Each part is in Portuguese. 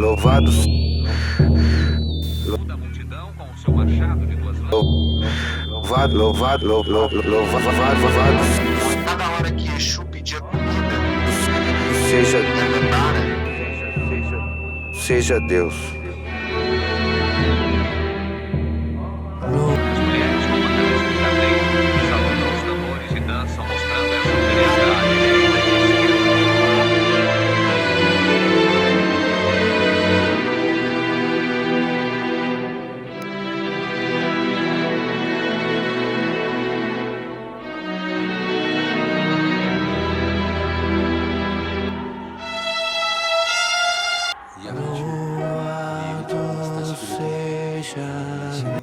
Louvado, Da multidão com o seu machado de duas lâminas. louvado, louvado, louvado Cada hora que Exu pedia comida, seja, Nara, seja Deus. As mulheres com uma cabeça de carneiro saltam os tambores e dançam mostrando essa oferenda à direita e à esquerda.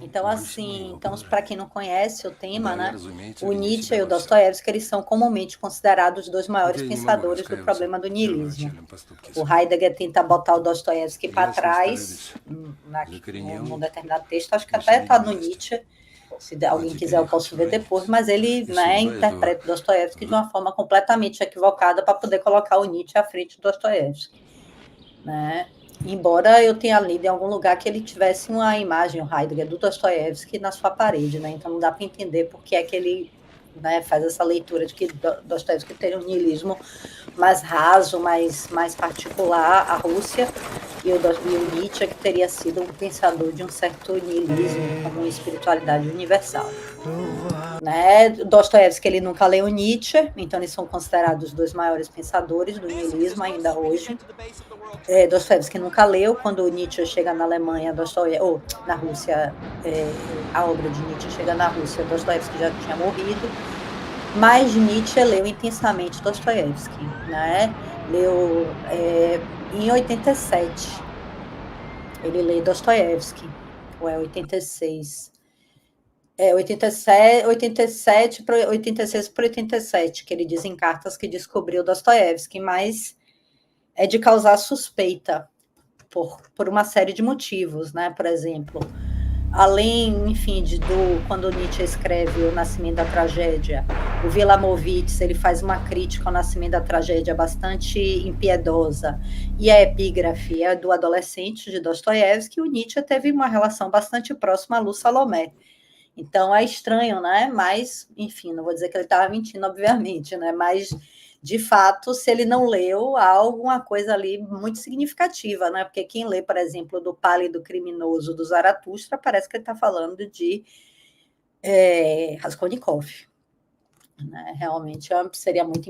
Então, assim, então, para quem não conhece o tema, né, o Nietzsche e o Dostoiévski, eles são comumente considerados os dois maiores pensadores do problema do niilismo. O Heidegger tenta botar o Dostoiévski para trás, num determinado texto, acho que até está no Nietzsche, se alguém quiser eu posso ver depois, mas ele, né, interpreta o Dostoiévski de uma forma completamente equivocada para poder colocar o Nietzsche à frente do Dostoiévski, né? Embora eu tenha lido em algum lugar que ele tivesse uma imagem, o Heidegger, do Dostoiévski na sua parede, né? Então não dá para entender por que é que ele, né, faz essa leitura de que Dostoiévski teria um niilismo mais raso, mais particular, a Rússia, e o Nietzsche que teria sido um pensador de um certo niilismo, como uma espiritualidade universal. Né? Dostoiévski, ele nunca leu Nietzsche, então eles são considerados os dois maiores pensadores do niilismo ainda hoje. Dostoiévski nunca leu. Quando Nietzsche chega na Alemanha, ou na Rússia, a obra de Nietzsche chega na Rússia, Dostoiévski já tinha morrido, mas Nietzsche leu intensamente Dostoiévski, né? Leu em 87, ele lê Dostoiévski, ou é 86, 87 para 86 para 87, que ele diz em cartas que descobriu Dostoiévski, mas é de causar suspeita por uma série de motivos, né? Por exemplo, além, enfim, quando Nietzsche escreve O Nascimento da Tragédia, o Wilamowitz, ele faz uma crítica ao Nascimento da Tragédia bastante impiedosa, e a epígrafe é do Adolescente, de Dostoiévski, e o Nietzsche teve uma relação bastante próxima a Lu Salomé. Então é estranho, né? Mas, enfim, não vou dizer que ele estava mentindo, obviamente, né? Mas, de fato, se ele não leu, há alguma coisa ali muito significativa, né? Porque quem lê, por exemplo, do Pálido Criminoso do Zaratustra, parece que ele está falando de Raskolnikov. Né? Realmente seria muito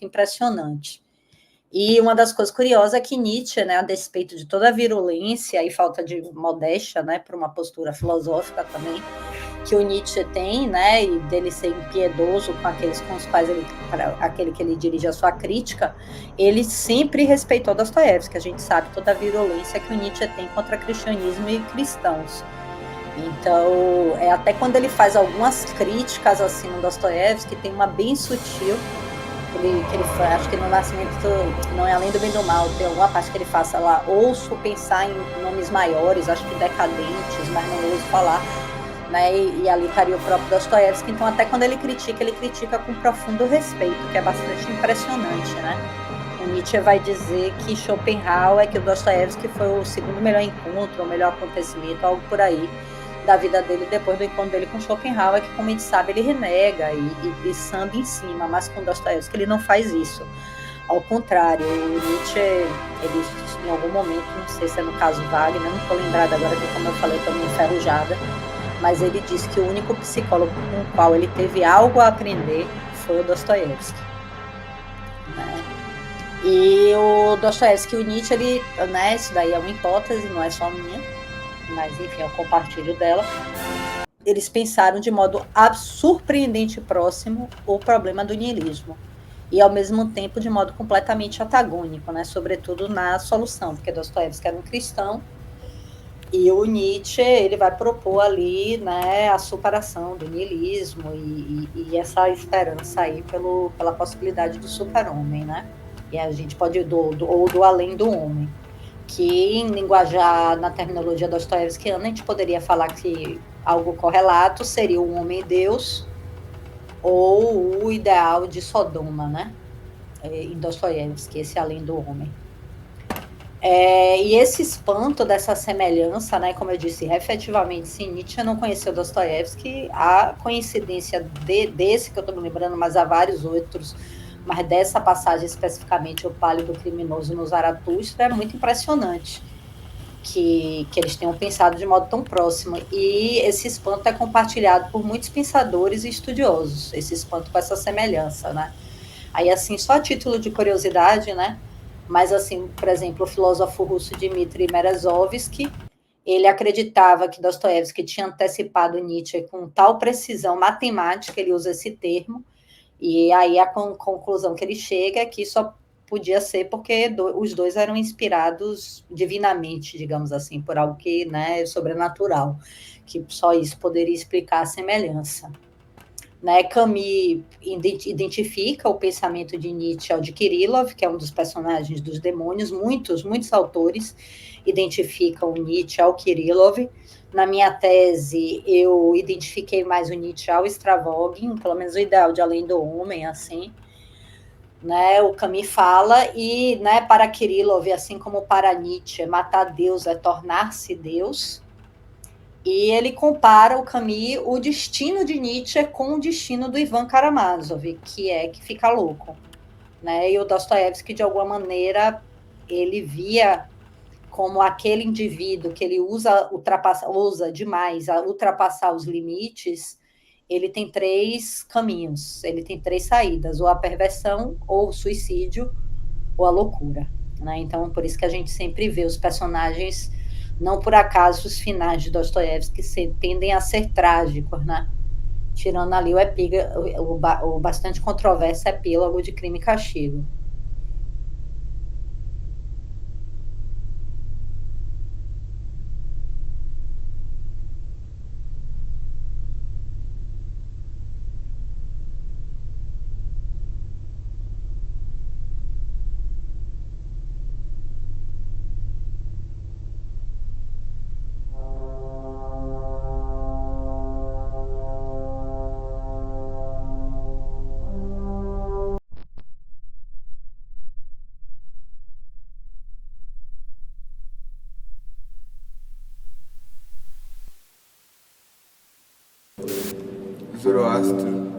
impressionante. E uma das coisas curiosas é que Nietzsche, né, a despeito de toda a virulência e falta de modéstia, né, por uma postura filosófica também, que o Nietzsche tem, né, e dele ser impiedoso com aqueles com os quais aquele que ele dirige a sua crítica, ele sempre respeitou Dostoiévski. A gente sabe toda a virulência que o Nietzsche tem contra cristianismo e cristãos. Então, até quando ele faz algumas críticas assim no Dostoiévski, tem uma bem sutil, que ele acho que no Nascimento não é Além do Bem e do Mal, tem alguma parte que ele faça lá, ouço pensar em nomes maiores, acho que decadentes, mas não ouço falar, né? E ali estaria o próprio Dostoiévski. Então até quando ele critica com profundo respeito, que é bastante impressionante, né? O Nietzsche vai dizer que Schopenhauer, que o Dostoiévski foi o segundo melhor encontro, o melhor acontecimento, algo por aí, da vida dele, depois do encontro dele com Schopenhauer, que, como a gente sabe, ele renega e samba em cima, mas com Dostoiévski ele não faz isso. Ao contrário, o Nietzsche, ele, em algum momento, não sei se é no caso Wagner, não estou lembrada agora, que, como eu falei, estou meio enferrujada, mas ele disse que o único psicólogo com o qual ele teve algo a aprender foi o Dostoiévski. Né? E o Dostoiévski e o Nietzsche, ele, né, isso daí é uma hipótese, não é só minha, mas enfim, eu compartilho dela. Eles pensaram de modo surpreendente próximo o problema do niilismo, e ao mesmo tempo de modo completamente antagônico, né? Sobretudo na solução, porque Dostoiévski era um cristão e o Nietzsche, ele vai propor ali, né, a superação do niilismo e essa esperança aí pela possibilidade do super-homem, né? E a gente pode ou do além do homem, que em linguajar, na terminologia dostoiévskiana, a gente poderia falar que algo correlato seria o homem-deus ou o ideal de Sodoma, né? Em Dostoiévski, esse além do homem. E esse espanto dessa semelhança, né, como eu disse, efetivamente, se Nietzsche não conheceu Dostoiévski, a coincidência desse que eu estou me lembrando, mas há vários outros, mas dessa passagem especificamente, o Pálido Criminoso no Zaratustra, é muito impressionante que eles tenham pensado de modo tão próximo. E esse espanto é compartilhado por muitos pensadores e estudiosos, esse espanto com essa semelhança, né? Aí, assim, só a título de curiosidade, né? Mas, assim, por exemplo, o filósofo russo Dmitry Merezovsky, ele acreditava que Dostoiévski tinha antecipado Nietzsche com tal precisão matemática, ele usa esse termo, e aí a conclusão que ele chega é que só podia ser porque os dois eram inspirados divinamente, digamos assim, por algo que, né, sobrenatural, que só isso poderia explicar a semelhança. Né, Camus identifica o pensamento de Nietzsche ao de Kirillov, que é um dos personagens dos demônios. Muitos autores identificam Nietzsche ao Kirillov. Na minha tese, eu identifiquei mais o Nietzsche ao Stravogin, pelo menos o ideal de Além do Homem, assim. Né, o Camus fala, e né, para Kirillov, assim como para Nietzsche, matar Deus é tornar-se Deus. E ele compara o Camus, o destino de Nietzsche com o destino do Ivan Karamazov, que fica louco. Né? E o Dostoiévski, de alguma maneira, ele via como aquele indivíduo que ele ousa demais a ultrapassar os limites, ele tem 3 caminhos, ele tem 3 saídas, ou a perversão, ou o suicídio, ou a loucura. Né? Então, por isso que a gente sempre vê os personagens. Não por acaso os finais de Dostoiévski tendem a ser trágicos, né? Tirando ali o bastante controverso epílogo de Crime e Castigo. Zoroastro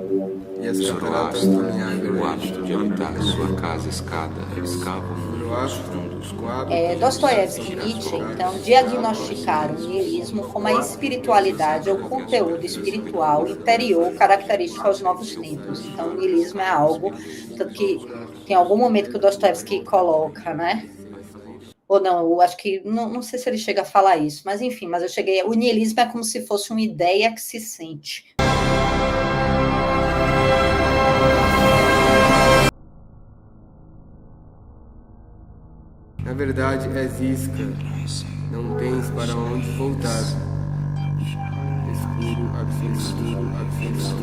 e as cataratas Zoroastro, caminhavam no hábito de habitar sua casa escada, escavam nos fundos com Dostoiévski e Nietzsche, então, diagnosticaram o niilismo como a espiritualidade ou conteúdo espiritual interior característico aos novos tempos. Então, o niilismo é algo, tanto que tem algum momento que o Dostoiévski coloca, né? Ou não, eu acho que, não sei se ele chega a falar isso, mas enfim, o niilismo é como se fosse uma ideia que se sente. Na verdade, és isca, não tens para onde voltar. Escuro, absoluto, absoluto,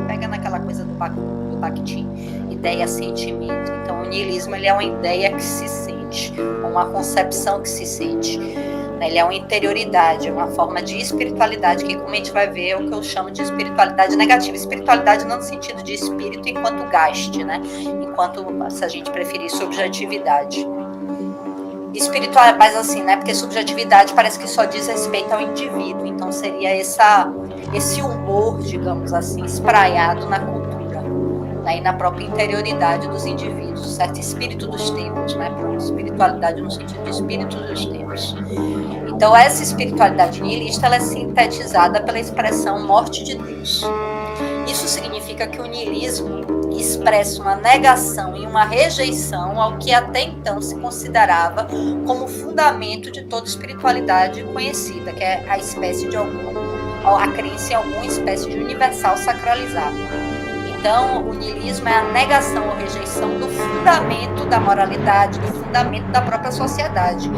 Pega naquela coisa do Bakhtin, ideia-sentimento. Então, o niilismo ele é uma ideia que se sente, uma concepção que se sente. Ele é uma interioridade, uma forma de espiritualidade, que como a gente vai ver é o que eu chamo de espiritualidade negativa. Espiritualidade não no sentido de espírito enquanto gaste, né? Enquanto, se a gente preferir, subjetividade. Espiritual, mas assim, né? Porque subjetividade parece que só diz respeito ao indivíduo. Então seria esse humor, digamos assim, espraiado na cultura, né? E na própria interioridade dos indivíduos, certo? Espírito dos tempos, né? Espiritualidade no sentido de espírito dos tempos. Então, essa espiritualidade nihilista ela é sintetizada pela expressão morte de Deus. Isso significa que o nihilismo expressa uma negação e uma rejeição ao que até então se considerava como fundamento de toda espiritualidade conhecida, que é a espécie de a crença em alguma espécie de universal sacralizado. Então, o nihilismo é a negação ou rejeição do fundamento da moralidade, do fundamento da própria sociedade.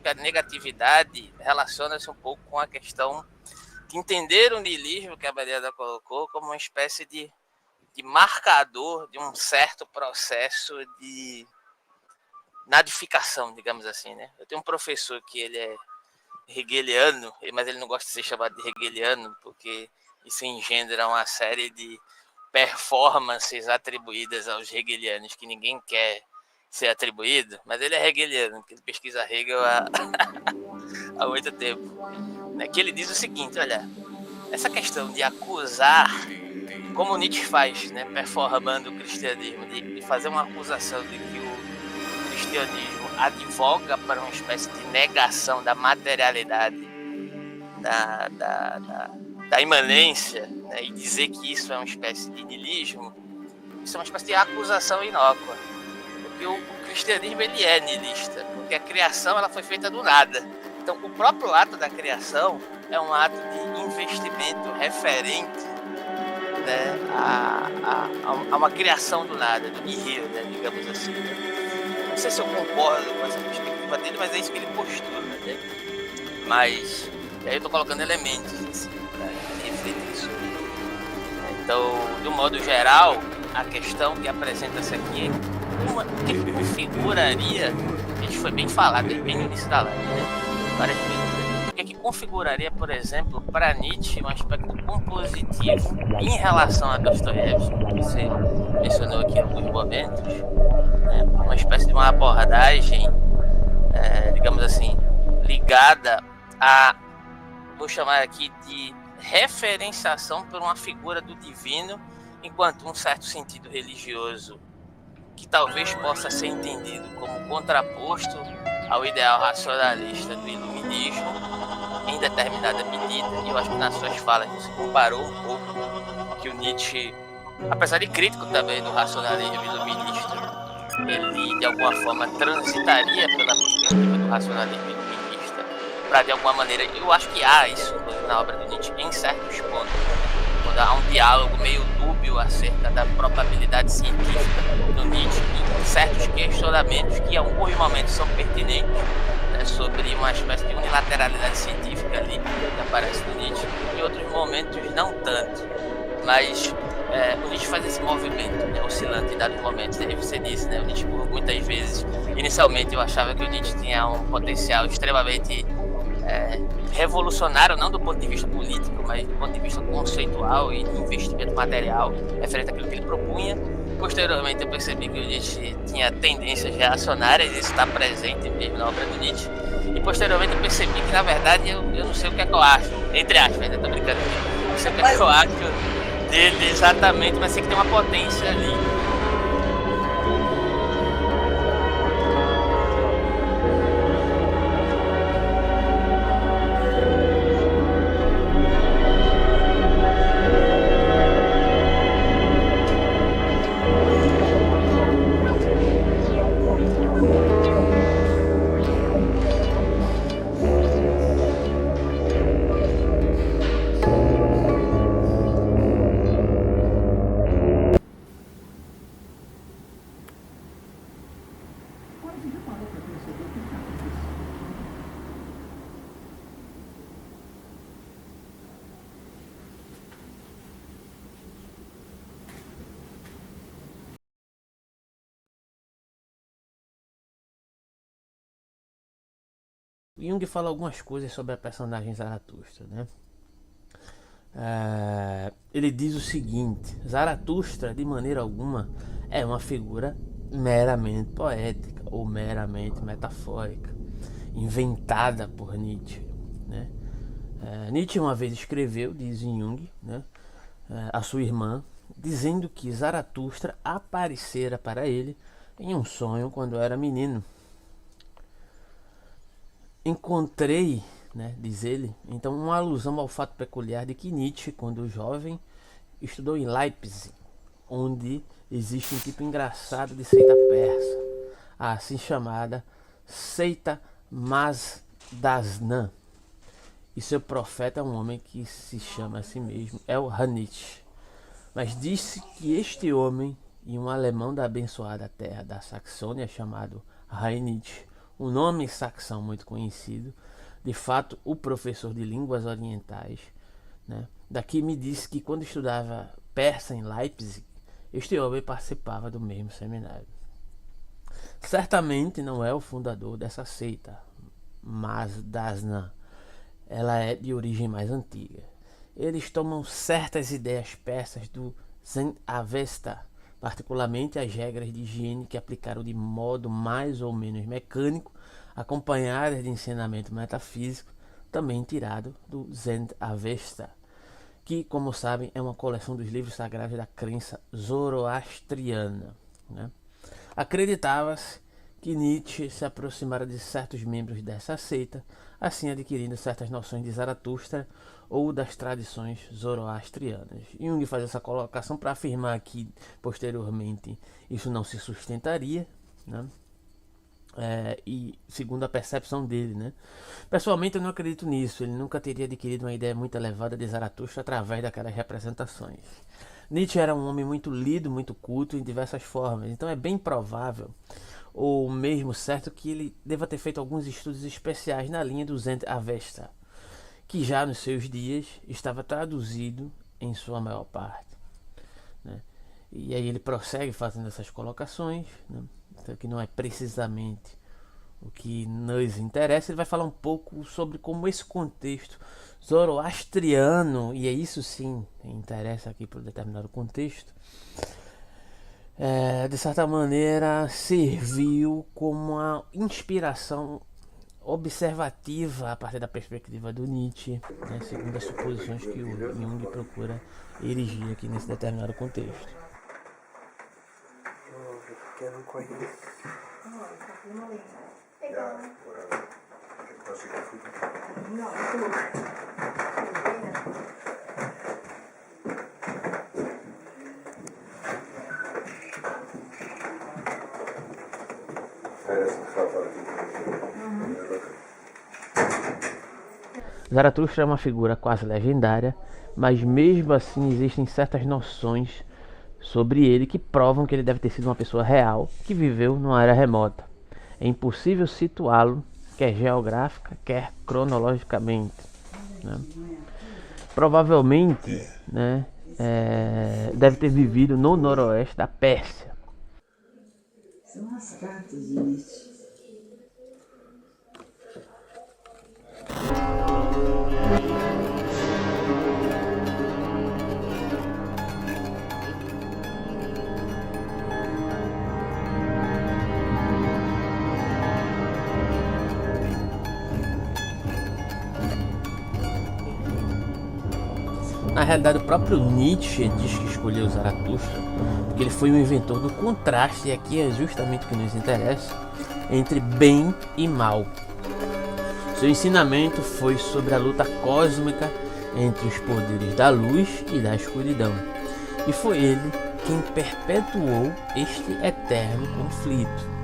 A negatividade relaciona-se um pouco com a questão de entender o niilismo que a Mariana colocou como uma espécie de de marcador de um certo processo de nadificação, digamos assim, né? Eu tenho um professor que ele é hegeliano, mas ele não gosta de ser chamado de hegeliano porque isso engendra uma série de performances atribuídas aos hegelianos que ninguém quer ser atribuído, mas ele é hegeliano, porque ele pesquisa Hegel há muito tempo, né? Que ele diz o seguinte, olha, essa questão de acusar, como Nietzsche faz, né, performando o cristianismo, de fazer uma acusação de que o cristianismo advoga para uma espécie de negação da materialidade, da imanência, né, e dizer que isso é uma espécie de niilismo, isso é uma espécie de acusação inócua. Porque o cristianismo ele é niilista, porque a criação ela foi feita do nada. Então, o próprio ato da criação é um ato de investimento referente, né, a uma criação do nada, do nihil, né, digamos assim. Não sei se eu concordo com essa perspectiva dele, mas é isso que ele postula, né? Mas aí eu estou colocando elementos assim, para refletir sobre. Então, de um modo geral, a questão que apresenta-se aqui é o que configuraria, isso foi bem falado bem no início da live, né? Várias vezes. O que configuraria, por exemplo, para Nietzsche um aspecto compositivo em relação a Dostoiévski, que você mencionou aqui em alguns momentos, né? Uma espécie de uma abordagem, digamos assim, ligada a, vou chamar aqui de referenciação por uma figura do divino, enquanto um certo sentido religioso que talvez possa ser entendido como contraposto ao ideal racionalista do iluminismo em determinada medida. E eu acho que nas suas falas você comparou um pouco que o Nietzsche, apesar de crítico também do racionalismo iluminista, ele de alguma forma transitaria pela perspectiva do racionalismo iluminista para de alguma maneira, eu acho que há isso na obra do Nietzsche em certos pontos, quando há um diálogo meio dúbio acerca da probabilidade científica do Nietzsche e certos questionamentos que em alguns momentos são pertinentes, né, sobre uma espécie de unilateralidade científica ali que aparece no Nietzsche, em outros momentos não tanto, mas o Nietzsche faz esse movimento, né, oscilante em dados momentos. E aí você disse, né, o Nietzsche muitas vezes, inicialmente eu achava que o Nietzsche tinha um potencial extremamente revolucionário, não do ponto de vista político, mas do ponto de vista conceitual e de investimento material referente àquilo que ele propunha. Posteriormente eu percebi que o Nietzsche tinha tendências reacionárias, isso está presente mesmo na obra do Nietzsche. E posteriormente eu percebi que, na verdade, eu não sei o que é que eu acho, entre aspas, eu tô brincando aqui, não sei o que é que eu acho dele exatamente, mas sei que tem uma potência ali. Jung fala algumas coisas sobre a personagem Zaratustra, né? Ele diz o seguinte: Zaratustra, de maneira alguma, é uma figura meramente poética ou meramente metafórica, inventada por Nietzsche, né? Nietzsche uma vez escreveu, diz Jung, né, a sua irmã, dizendo que Zaratustra aparecera para ele em um sonho quando era menino. Encontrei, né, diz ele, então uma alusão ao fato peculiar de que Nietzsche, quando jovem, estudou em Leipzig, onde existe um tipo engraçado de seita persa, a assim chamada seita Mazdasnan. E seu profeta é um homem que se chama a si mesmo El-Hanich. Mas disse que este homem e um alemão da abençoada terra da Saxônia chamado Heinrich, um nome saxão muito conhecido, de fato o professor de línguas orientais, né, daqui me disse que quando estudava persa em Leipzig, este homem participava do mesmo seminário. Certamente não é o fundador dessa seita, mas Dasna, ela é de origem mais antiga. Eles tomam certas ideias persas do Zen Avesta, particularmente as regras de higiene que aplicaram de modo mais ou menos mecânico, acompanhadas de ensinamento metafísico, também tirado do Zen Avesta, que, como sabem, é uma coleção dos livros sagrados da crença zoroastriana, né? Acreditava-se que Nietzsche se aproximara de certos membros dessa seita, assim adquirindo certas noções de Zaratustra ou das tradições zoroastrianas. Jung faz essa colocação para afirmar que, posteriormente, isso não se sustentaria, né? E segundo a percepção dele, né? Pessoalmente eu não acredito nisso. Ele nunca teria adquirido uma ideia muito elevada de Zaratustra através daquelas representações. Nietzsche era um homem muito lido, muito culto em diversas formas, então é bem provável, ou mesmo certo, que ele deva ter feito alguns estudos especiais na linha do Zen Avesta, que já nos seus dias estava traduzido em sua maior parte, né? E aí ele prossegue fazendo essas colocações, né? Então, que não é precisamente o que nos interessa. Ele vai falar um pouco sobre como esse contexto zoroastriano, e é isso sim que interessa aqui para um determinado contexto, de certa maneira serviu como uma inspiração observativa a partir da perspectiva do Nietzsche, né, segundo as suposições que o Jung procura erigir aqui nesse determinado contexto. Zaratustra é uma figura quase legendária, mas mesmo assim existem certas noções sobre ele que provam que ele deve ter sido uma pessoa real que viveu numa área remota. É impossível situá-lo, quer geográfica, quer cronologicamente, né? Provavelmente, né, deve ter vivido no noroeste da Pérsia. São as cartas de Nietzsche. Na realidade, o próprio Nietzsche diz que escolheu Zaratustra porque ele foi o inventor do contraste, e aqui é justamente o que nos interessa, entre bem e mal. Seu ensinamento foi sobre a luta cósmica entre os poderes da luz e da escuridão, e foi ele quem perpetuou este eterno conflito.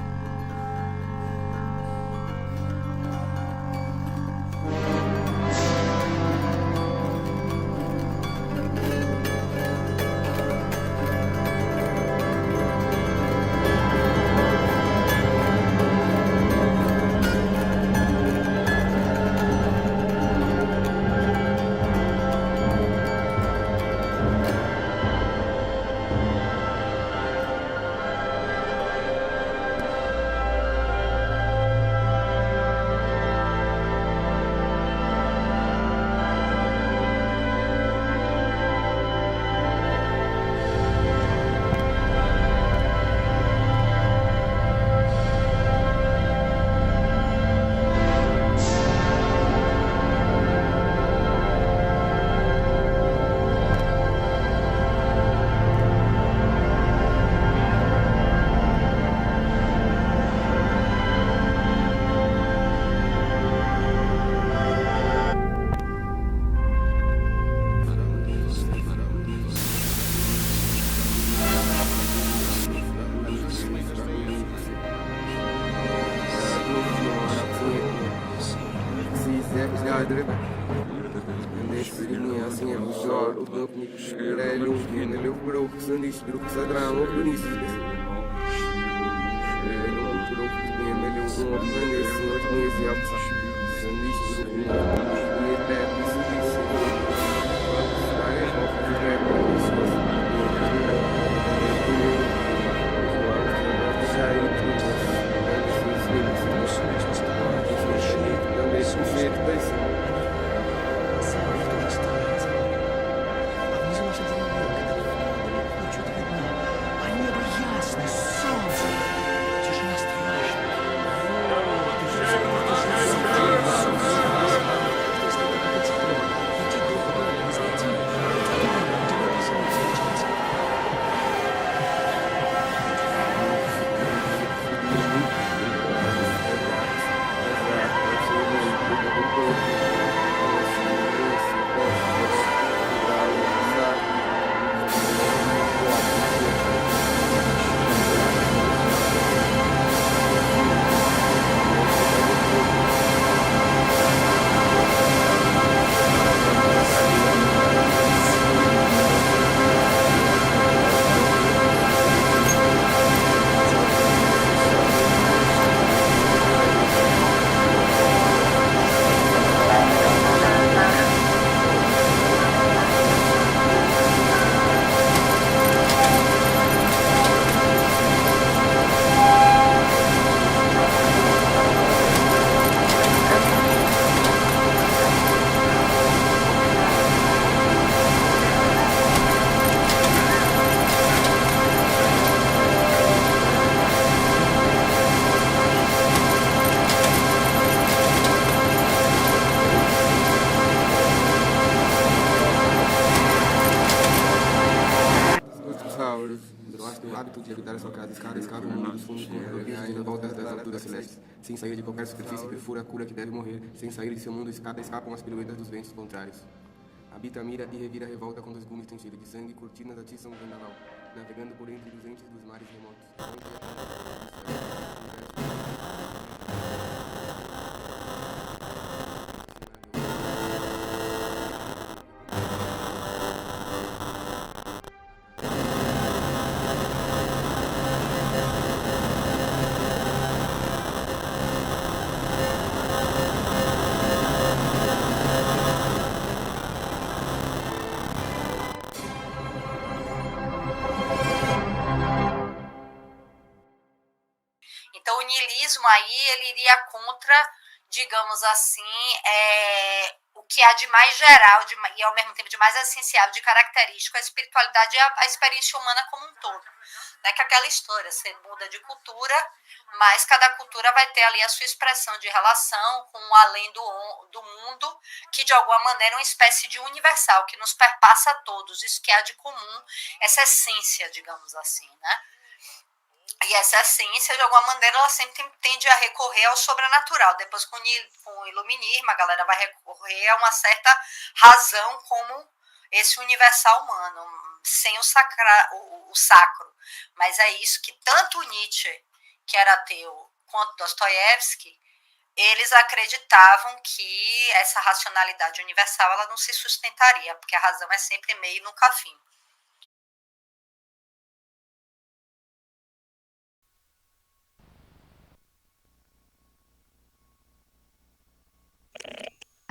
pelo hábito de habitar a sua casa, escava o mundo dos fundos com rodovias em volta das alturas celestes, sem sair de qualquer superfície, perfura a cura que deve morrer, sem sair de seu mundo escapam as piruetas dos ventos contrários. Habita a mira e revira a revolta com dois gumes tengidos de sangue, cortinas atiçam o vendaval, navegando por entre os entes dos mares remotos. Então, o niilismo aí, ele iria contra, digamos assim, o que há de mais geral e, ao mesmo tempo, de mais essencial, de característico, a espiritualidade e a experiência humana como um todo. Né? Que é aquela história, você muda de cultura, mas cada cultura vai ter ali a sua expressão de relação com o além do mundo, que, de alguma maneira, é uma espécie de universal, que nos perpassa a todos, isso que há de comum, essa essência, digamos assim, né? E essa essência, de alguma maneira, ela sempre tende a recorrer ao sobrenatural. Depois, com o iluminismo, a galera vai recorrer a uma certa razão como esse universal humano, sem o sacro. Mas é isso que tanto Nietzsche, que era ateu, quanto Dostoiévski, eles acreditavam que essa racionalidade universal ela não se sustentaria, porque a razão é sempre meio e nunca fim.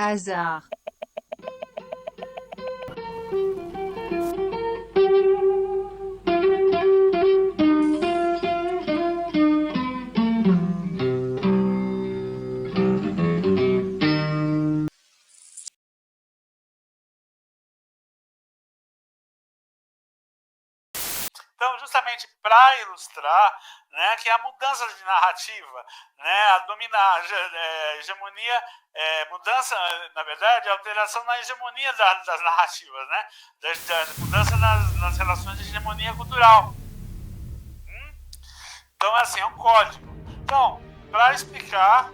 Hasard. Então, justamente para ilustrar, né, que a mudança de narrativa, né, a dominar a hegemonia, mudança, na verdade, a alteração na hegemonia das narrativas, né, da mudança nas relações de hegemonia cultural. Então, assim, é um código. Então, para explicar,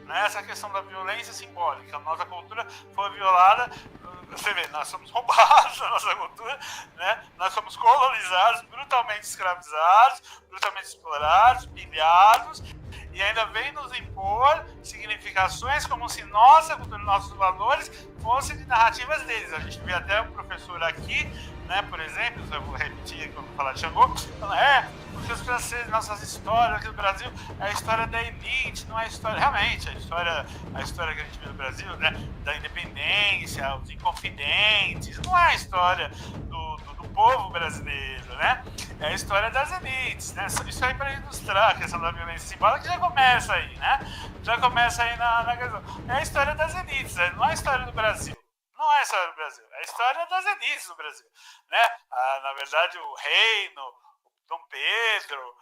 né, essa questão da violência simbólica, a nossa cultura foi violada. Você vê, nós somos roubados na nossa cultura, né? Nós somos colonizados, brutalmente escravizados, brutalmente explorados, pilhados, e ainda vem nos impor significações como se nossa cultura, nossos valores fossem de narrativas deles. A gente vê até um professor aqui, né, por exemplo, eu vou repetir quando falar de Xangô, porque os franceses, nossas histórias aqui do Brasil, é a história da elite, não é a história, realmente, a história que a gente vê no Brasil, né, da independência, os inconfidentes, não é a história do povo brasileiro, né, é a história das elites, né, isso aí para ilustrar a questão da violência simbólica, que já começa aí, né, já começa aí na questão, é a história das elites, não é a história do Brasil. Não é a história do Brasil, é a história das elites do Brasil, né? Na verdade, o reino, o Dom Pedro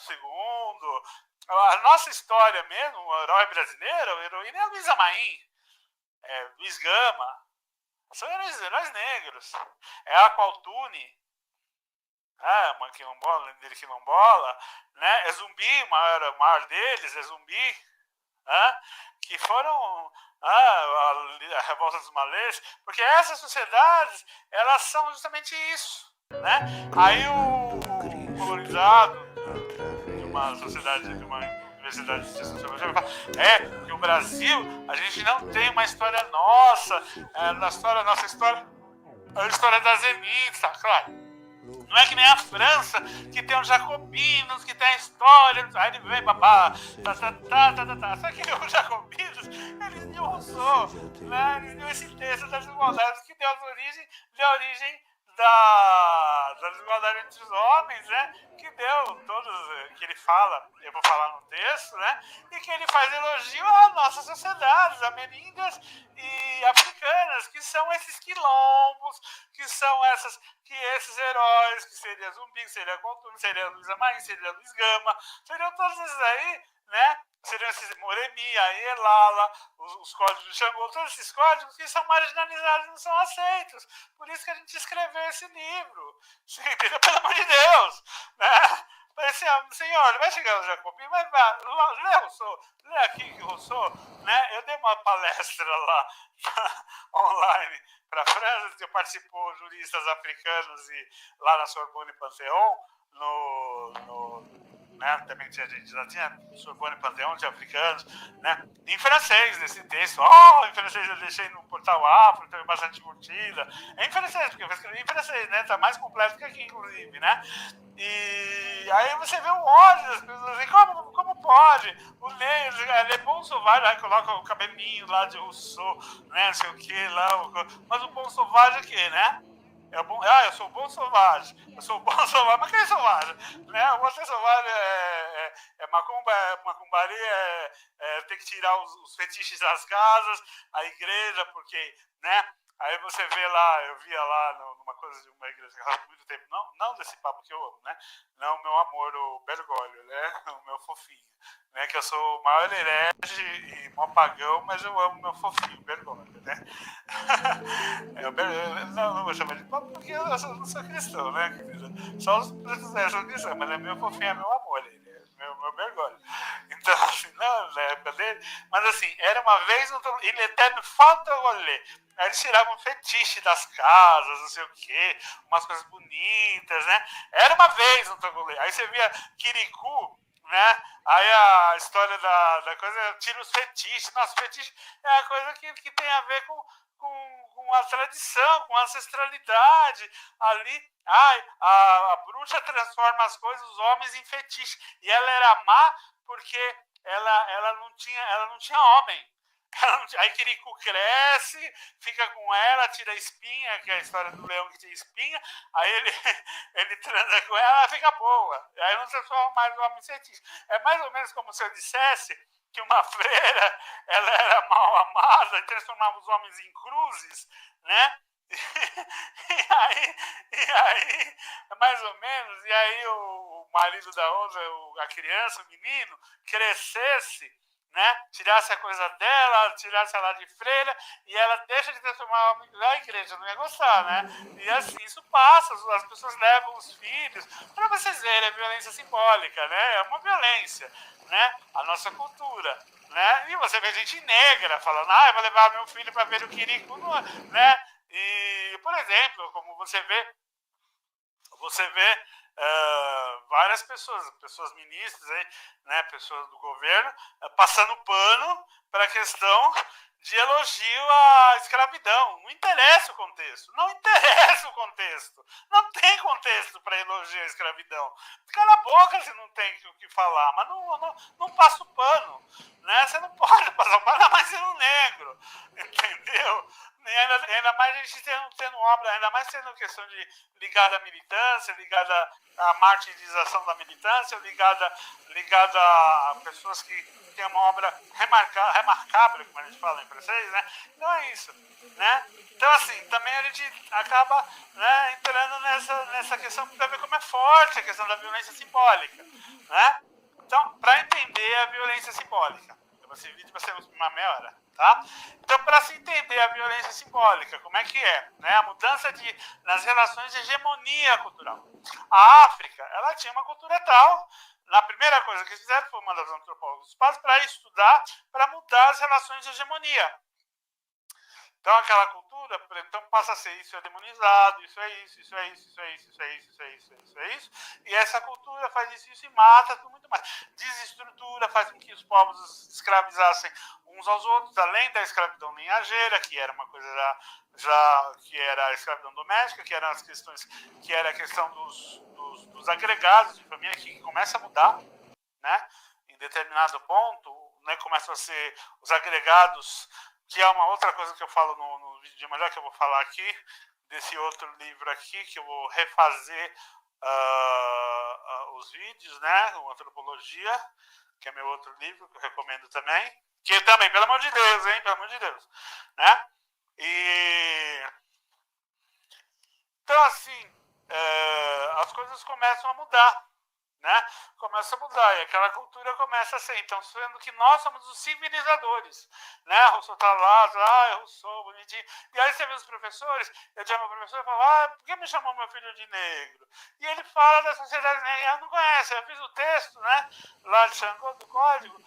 II, a nossa história mesmo, o herói brasileiro, o heroína é a Luísa Maim, Luiz Gama, são heróis negros, é a Qualtune, uma quilombola, líder quilombola, né? É Zumbi, o maior deles é Zumbi, que foram a revolta dos malês, porque essas sociedades, elas são justamente isso, né? Aí o colonizado de uma sociedade, de uma universidade de sociologia vai falar, que o Brasil, a gente não tem uma história nossa, nossa história é a história das elites, tá claro. Não é que nem a França, que tem os jacobinos, que tem a história, aí ele vem, babá, Só que os jacobinos, eles tinham Rousseau, né? Eles tinham esse texto das desigualdades que deu origem da desigualdade entre os homens, né? Que deu todos, que ele fala, eu vou falar no texto, né? E que ele faz elogio às nossas sociedades ameríndias e africanas, que são esses quilombos, que são esses heróis, que seria Zumbi, que seria Qualtune, seria Luísa Maim, seria Luiz Gama, seriam todos esses aí, né? Seriam esses Moremia, Elala, os códigos de Xangô, todos esses códigos que são marginalizados e não são aceitos. Por isso que a gente escreveu esse livro. Você entendeu? Pelo amor de Deus! Né? Falei assim, senhor, vai chegar o Jacobin, vai lê Rousseau, lê aqui que Rousseau, né? Eu dei uma palestra lá online para a França, que participou juristas africanos e lá na Sorbonne Panthéon, né, também tinha gente, já tinha Sorbonne Panthéon de africanos, né, em francês desse texto, em francês eu deixei no portal Afro, teve bastante curtida, em francês, porque eu escrevi em francês, né, tá mais completo que aqui, inclusive, né, e aí você vê o ódio das pessoas, assim, como pode, o Le Bon Sauvage, aí coloca o cabelinho lá de Rousseau, né, não sei o que lá, mas o Bon Sauvage é o que, né? Eu sou o bom selvagem. Eu sou o bom selvagem. Mas quem é selvagem? Né? O outro selvagem é macumbaria, tem que tirar os fetiches das casas, a igreja, porque, né? Aí você vê lá, eu via lá numa coisa de uma igreja há muito tempo, não desse papo que eu amo, né? Não, meu amor, o Bergoglio, né? O meu fofinho. Né? Que eu sou o maior herege e mó pagão, mas eu amo meu fofinho, o Bergoglio, né? Não vou chamar de papo porque eu não sou cristão, né? Só os brasileiros são cristãos, mas é meu fofinho, é meu amor, ele é meu Bergoglio. Então, assim, não, na época dele, mas assim, era uma vez, ele até me falta rolê. Aí eles tiravam fetiche das casas, não sei o quê, umas coisas bonitas, né? Era uma vez no Togolê. Aí você via Quiricu, né? Aí a história da coisa tira os fetiches. Nossa, fetiche é a coisa que tem a ver com a tradição, com a ancestralidade. Ali, a bruxa transforma as coisas, os homens, em fetiche. E ela era má porque ela não tinha homem. Aí Quiricu cresce, fica com ela, tira a espinha, que é a história do leão que tinha espinha, aí ele transa com ela fica boa. Aí não transforma mais o homem em fetiche. É mais ou menos como se eu dissesse que uma freira, ela era mal amada e transformava os homens em cruzes, né? E aí, mais ou menos, e aí o marido da outra, a criança, o menino, crescesse, né? Tirasse a coisa dela, tirasse ela de freira e ela deixa de transformar homem na igreja, não ia gostar, né? E assim, isso passa, as pessoas levam os filhos, para vocês verem, a violência simbólica, né? É uma violência, né? A nossa cultura, né? E você vê gente negra falando, eu vou levar meu filho para ver o Quirico, né? E, por exemplo, como você vê várias pessoas ministras, né, pessoas do governo, passando pano para a questão de elogio à escravidão. Não interessa o contexto. Não interessa o contexto. Não tem contexto para elogiar a escravidão. Cala a boca se não tem o que falar, mas não passa o pano. Né? Você não pode passar o pano, ainda mais sendo negro. Entendeu? Ainda mais a gente tendo obra, ainda mais sendo questão de ligada à militância, ligada à martirização da militância, ligada a pessoas que têm uma obra remarcável, como a gente fala em francês, né? Então é isso, né? Então assim, também a gente acaba, né, entrando nessa questão para ver como é forte a questão da violência simbólica, né? Então, para entender a violência simbólica, esse vídeo vai ser uma meia hora, tá? Então, para se entender a violência simbólica, como é que é, né? A mudança nas relações de hegemonia cultural. A África, ela tinha uma cultura tal, a primeira coisa que eles fizeram foi mandar os antropólogos do espaço para estudar, para mudar as relações de hegemonia. Então, aquela cultura, então passa a ser isso é demonizado, isso é isso, isso é isso, isso é isso, isso é isso, isso é isso, isso é isso. E essa cultura faz isso e mata, tudo muito mais. Desestrutura, faz com que os povos escravizassem uns aos outros, além da escravidão linhageira, que era uma coisa que era a escravidão doméstica, que eram as questões, que era a questão dos agregados de família, que começa a mudar, né? Em determinado ponto, né, começam a ser os agregados, que é uma outra coisa que eu falo no vídeo de amanhã, que eu vou falar aqui, desse outro livro aqui, que eu vou refazer os vídeos, né, o Antropologia, que é meu outro livro, que eu recomendo também, que também, pelo amor de Deus, pelo amor de Deus, né, então assim, as coisas começam a mudar, né, começa a mudar, e aquela cultura começa a ser, então, sendo que nós somos os civilizadores, né, Rousseau tá lá, Rousseau, bonitinho, e aí você vê os professores, eu chamo o professor e falo, por que me chamou meu filho de negro? E ele fala da sociedade negra, eu não conheço, eu fiz o texto, né, lá de Xangô, do código,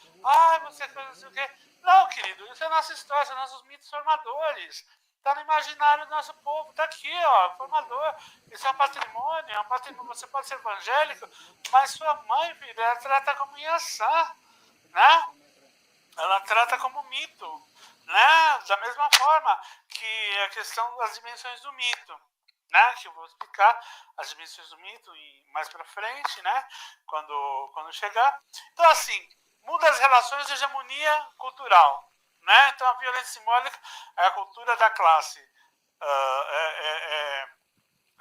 você fez não sei o quê. Não, querido, isso é nossa história, são nossos mitos formadores. Está no imaginário do nosso povo, está aqui, ó, formador. Isso é um patrimônio, você pode ser evangélico, mas sua mãe, filha, ela trata como Iansã, né? Ela trata como mito, né? Da mesma forma que a questão das dimensões do mito, né? Que eu vou explicar as dimensões do mito mais para frente, né? Quando chegar. Então, assim, muda as relações de hegemonia cultural. Né? Então a violência simbólica é a cultura da classe,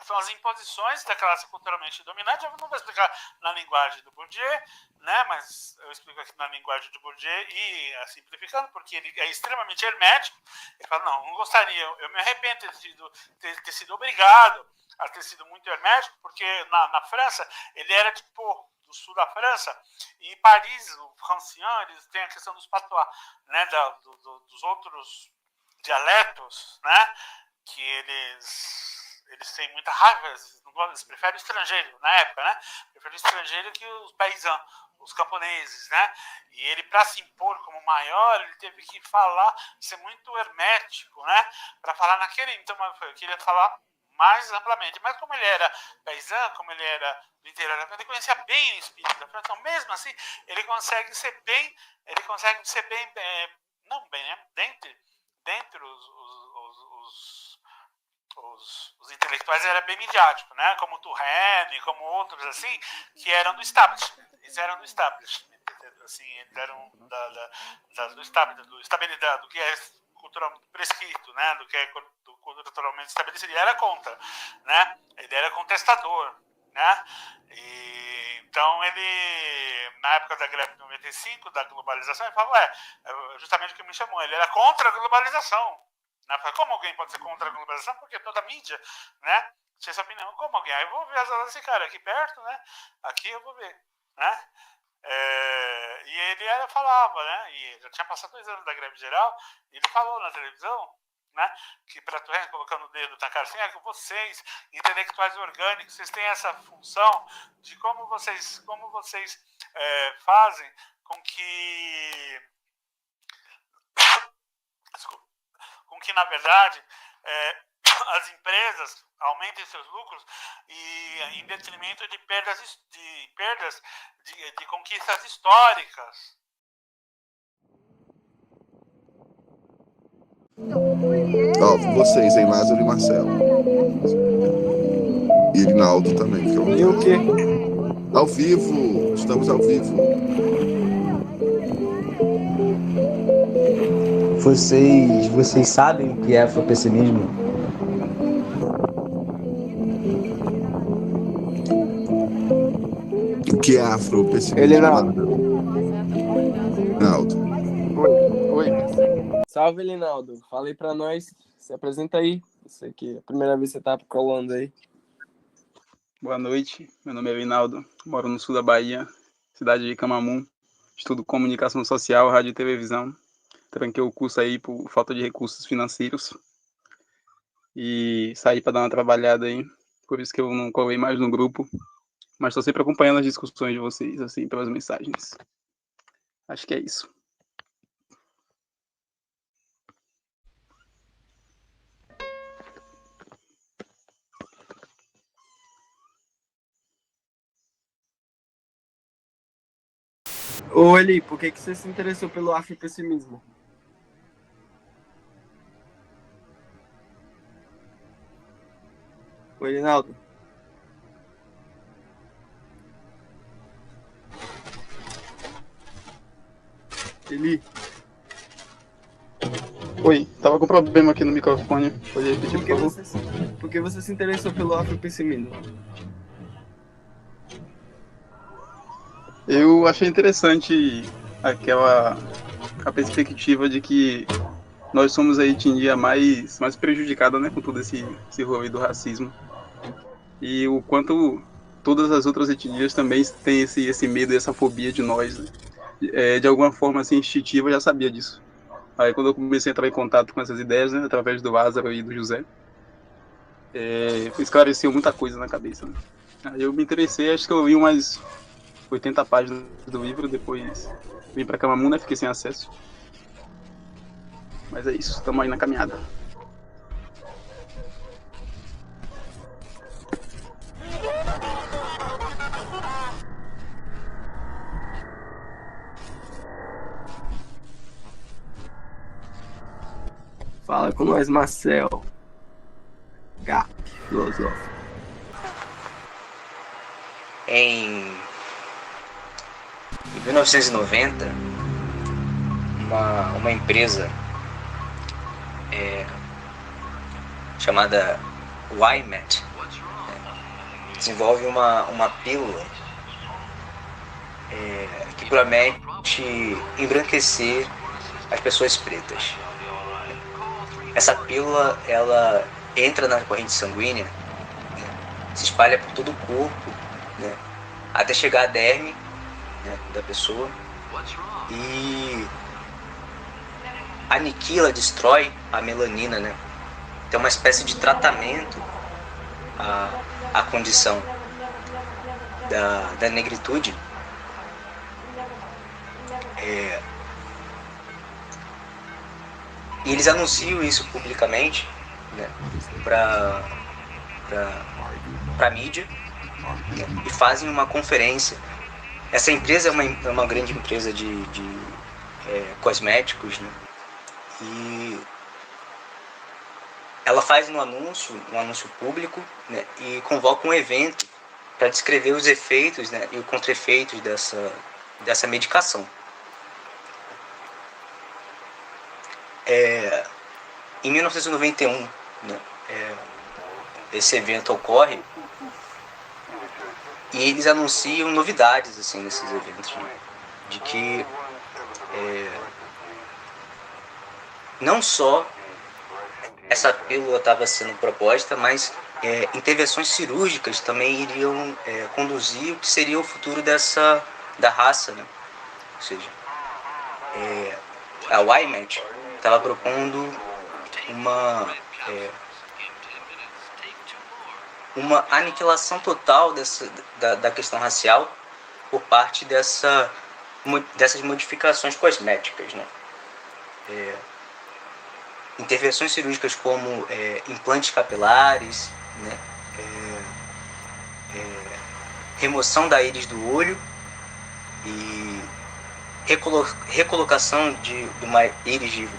são as imposições da classe culturalmente dominante. Eu não vou explicar na linguagem do Bourdieu, né? Mas eu explico aqui na linguagem do Bourdieu e simplificando, porque ele é extremamente hermético. Ele fala, não gostaria, eu me arrependo de ter sido obrigado a ter sido muito hermético, porque na França ele era de Pau, do sul da França, e em Paris, o Francian, eles têm a questão dos patois, né, dos outros dialetos, né, que eles têm muita raiva, eles preferem o estrangeiro, na época, né, preferem o estrangeiro que os paysans, os camponeses, né, e ele, para se impor como maior, ele teve que ser muito hermético, né, para falar naquele, então eu queria falar mais amplamente, mas como ele era paysan, como ele era do interior, ele conhecia bem o espírito da França, então mesmo assim ele consegue ser bem, não bem, né, dentre os intelectuais era bem midiático, né, como Touraine, como outros assim, que eram do establishment, assim, eles eram do establishment, do que é culturalmente prescrito, né, do que é culturalmente estabelecido, ele era contra, né, ele era contestador, né, e então ele, na época da greve de 95, da globalização, ele falou, justamente o que me chamou, ele era contra a globalização, né, falei, como alguém pode ser contra a globalização? Porque toda a mídia, né, tinha essa opinião, como alguém? Aí eu vou ver as aulas desse cara aqui perto, né, aqui eu vou ver, né. E ele falava, né, e já tinha passado 2 anos da greve geral, e ele falou na televisão, né, que para Touraine, colocando o dedo na cara assim, que vocês, intelectuais orgânicos, vocês têm essa função de como vocês fazem com que na verdade as empresas aumentem seus lucros e em detrimento de perdas de conquistas históricas. Vocês, hein, Lázaro e Marcelo. E Irinaldo também. E o quê? Ao vivo, estamos ao vivo. Vocês sabem o que é afropessimismo? O que é afropessimismo? Elinaldo. Oi. Salve, Elinaldo. Fala aí pra nós. Se apresenta aí. Sei que é a primeira vez que você tá colando aí. Boa noite. Meu nome é Elinaldo. Moro no sul da Bahia, cidade de Camamu. Estudo comunicação social, rádio e televisão. Tranquei o curso aí por falta de recursos financeiros. E saí para dar uma trabalhada aí. Por isso que eu não colei mais no grupo. Mas estou sempre acompanhando as discussões de vocês, assim, pelas mensagens. Acho que é isso. Ô, Eli, por que você se interessou pelo afropessimismo? Oi, Elinaldo. Eli. Oi, tava com problema aqui no microfone. Pode repetir, por favor? Por que você se interessou pelo afropessimismo? Eu achei interessante a perspectiva de que nós somos a etnia mais prejudicada, né, com todo esse rolê do racismo. E o quanto todas as outras etnias também têm esse medo e essa fobia de nós, né? De alguma forma assim, instintiva, eu já sabia disso. Aí quando eu comecei a entrar em contato com essas ideias, né, através do Lázaro e do José, esclareceu muita coisa na cabeça, né? Aí eu me interessei, acho que eu li umas 80 páginas do livro, depois vim pra Camamu, né, fiquei sem acesso. Mas é isso, estamos aí na caminhada. Fala com nós, Marcel. Gato filosófico. Em 1990, uma empresa chamada YMET desenvolve uma pílula que promete embranquecer as pessoas pretas. Essa pílula, ela entra na corrente sanguínea, né, se espalha por todo o corpo, né, até chegar à derme, né, da pessoa e aniquila, destrói a melanina, né? Tem uma espécie de tratamento à condição da negritude. E eles anunciam isso publicamente, né, para a mídia, né, e fazem uma conferência. Essa empresa é uma grande empresa de cosméticos, né, e ela faz um anúncio público, né, e convoca um evento para descrever os efeitos, né, e os contra-efeitos dessa medicação. Em 1991, né, esse evento ocorre e eles anunciam novidades assim, nesses eventos, né, de que não só essa pílula estava sendo proposta, mas intervenções cirúrgicas também iriam conduzir o que seria o futuro da raça, né? Ou seja, a YMET estava propondo uma aniquilação total da questão racial por parte dessas modificações cosméticas, né? Intervenções cirúrgicas como implantes capilares, né? Remoção da íris do olho e recolocação de uma íris de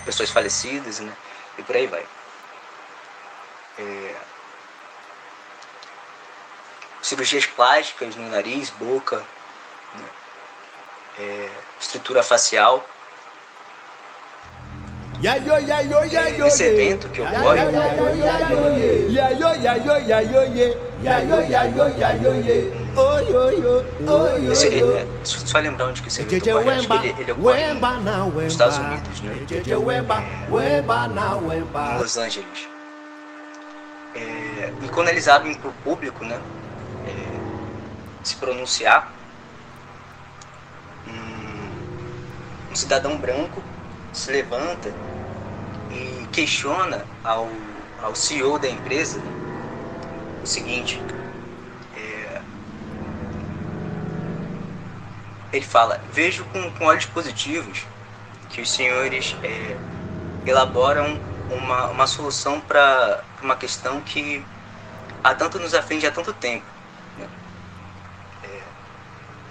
pessoas falecidas, né? E por aí vai. Cirurgias plásticas no nariz, boca, né? Estrutura facial. Esse evento que ocorre só lembrar onde que esse evento ocorre, acho que ele ocorre nos Estados Unidos, né? Em Los Angeles. E quando eles abrem para o público, né, se pronunciar, um cidadão branco se levanta e questiona ao CEO da empresa o seguinte: ele fala, vejo com olhos positivos que os senhores elaboram uma solução para uma questão que há tanto nos aflige há tanto tempo, né?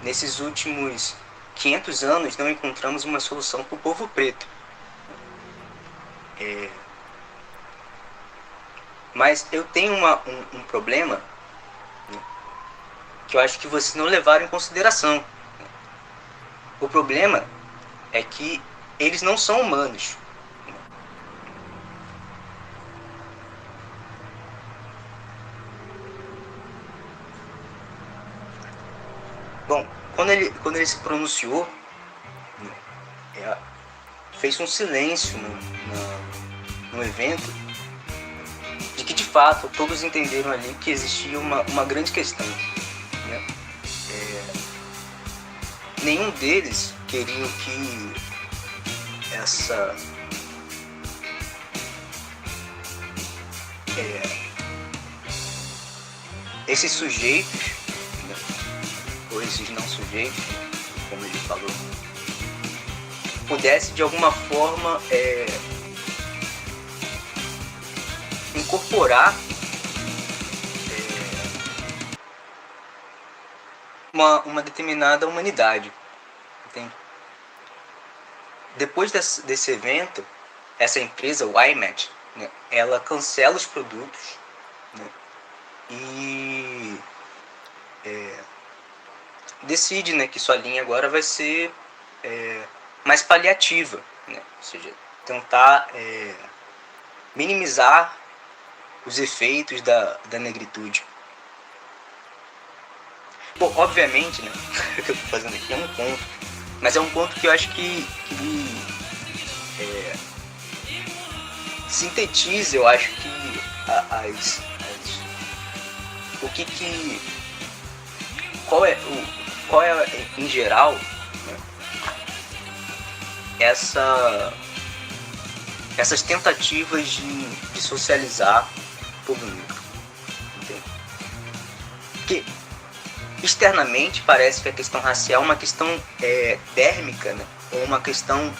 Nesses últimos 500 anos não encontramos uma solução para o povo preto. Mas eu tenho um problema, né, que eu acho que vocês não levaram em consideração. O problema é que eles não são humanos. Bom, quando ele se pronunciou, fez um silêncio no evento, de que de fato, todos entenderam ali que existia uma grande questão, né? Nenhum deles queria que esses sujeitos, né, ou esses não sujeitos, como ele falou, pudesse de alguma forma incorporar uma determinada humanidade, entende? Depois desse evento, essa empresa, o IMAT, né, ela cancela os produtos, né, e decide, né, que sua linha agora vai ser mais paliativa, né, ou seja, tentar minimizar os efeitos da negritude. Bom, obviamente, né, o que eu estou fazendo aqui é um conto, mas é um conto que eu acho que sintetiza, eu acho que qual é em geral, né, essas tentativas de socializar o povo negro, entende? Porque externamente parece que a questão racial é uma questão dérmica, né, ou uma questão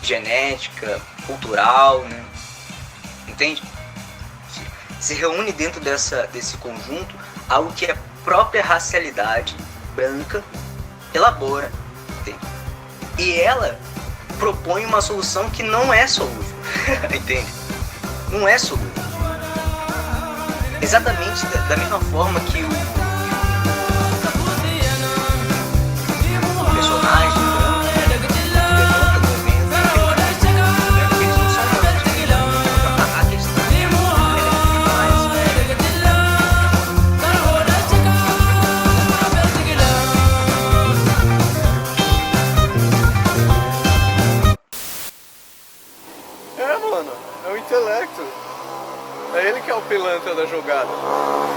genética, cultural, né, entende? Se reúne dentro desse conjunto algo que a própria racialidade branca elabora, entende? E ela propõe uma solução que não é solúvel, entende? Não é solúvel. Exatamente da mesma forma que o personagem levanta no evento, eles não são humanos. A questão mano, é o intelecto. É ele que é o pilantra da jogada. O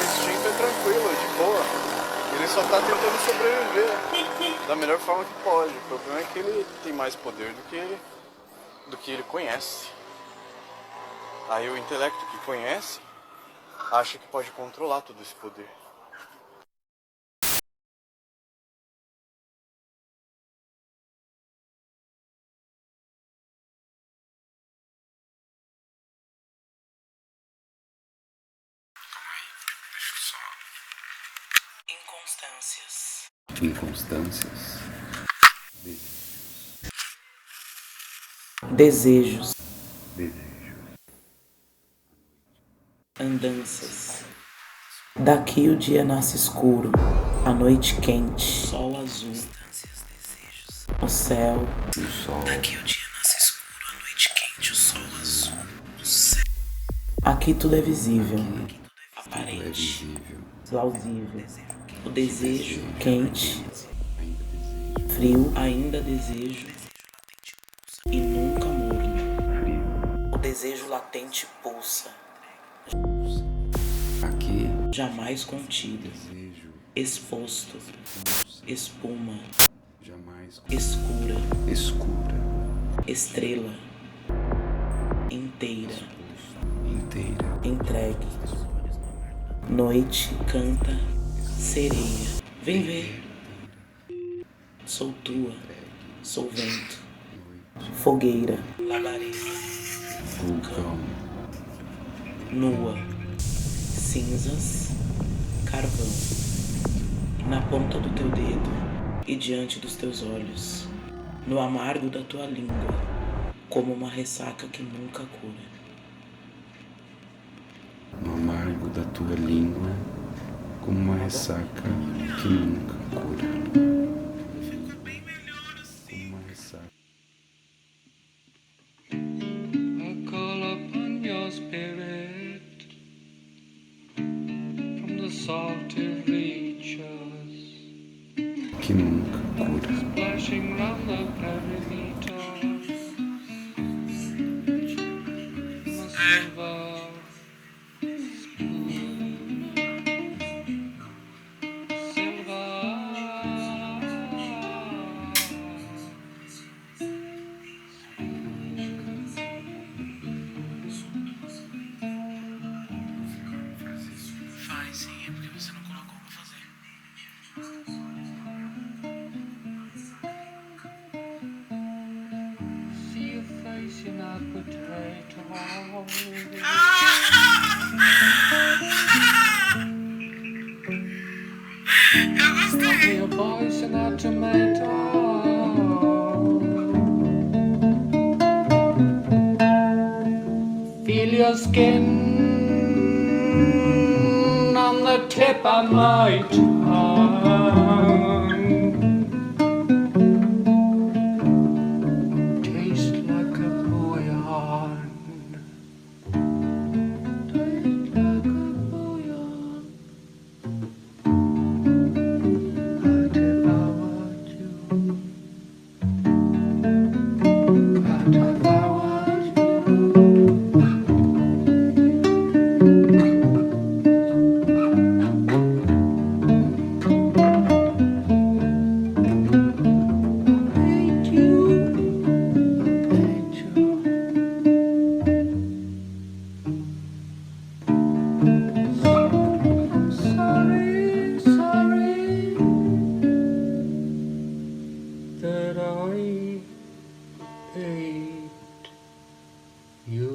instinto é tranquilo, de boa. Ele só tá tentando sobreviver da melhor forma que pode. O problema é que ele tem mais poder do que ele conhece. Aí o intelecto que conhece acha que pode controlar todo esse poder. Inconstâncias. Desejos. Andanças. Daqui o dia nasce escuro, a noite quente, sol azul, o céu, o sol. Daqui o dia nasce escuro, a noite quente, o sol azul, o céu. Aqui tudo é visível, aparente, plausível. O desejo quente, frio, ainda desejo e nunca morno. O desejo latente pulsa, aqui, jamais contido, exposto, espuma, escura, estrela, inteira, entregue. Noite canta, sereia, vem ver. Sou tua, sou vento, fogueira, labareda, vulcão, nua, cinzas, carvão, na ponta do teu dedo e diante dos teus olhos, no amargo da tua língua, como uma ressaca que nunca cura. No amargo da tua língua, como uma ressaca que nunca cura. Que nunca cura. Faz sim, é porque você não colocou pra fazer. See your face in that potato. Eu gostei. See your voice in that tomato. Feel your skin on the tip of my tongue. Taste like a bouillon. Taste like a bouillon. But if I were you, but if I were you. That I hate you.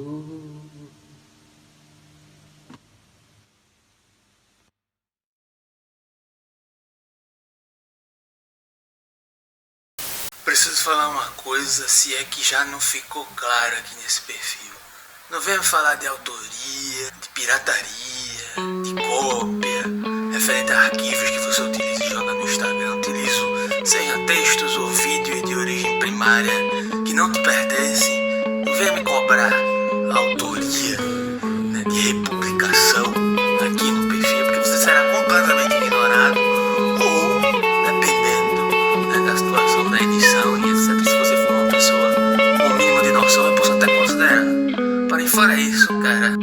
Preciso falar uma coisa, se é que já não ficou claro aqui nesse perfil. Não venha me falar de autoria, de pirataria, de cópia, referente a arquivos que você utiliza e joga no Instagram. Utilizo senha textos ou vídeos de origem primária que não te pertencem. Não venha me cobrar a autoria, né, de republicação aqui no perfil, porque você será completamente ignorado ou, dependendo, né, da situação da edição e etc. Se você for uma pessoa com o mínimo de noção, eu posso até considerar. Porém, fora isso, cara.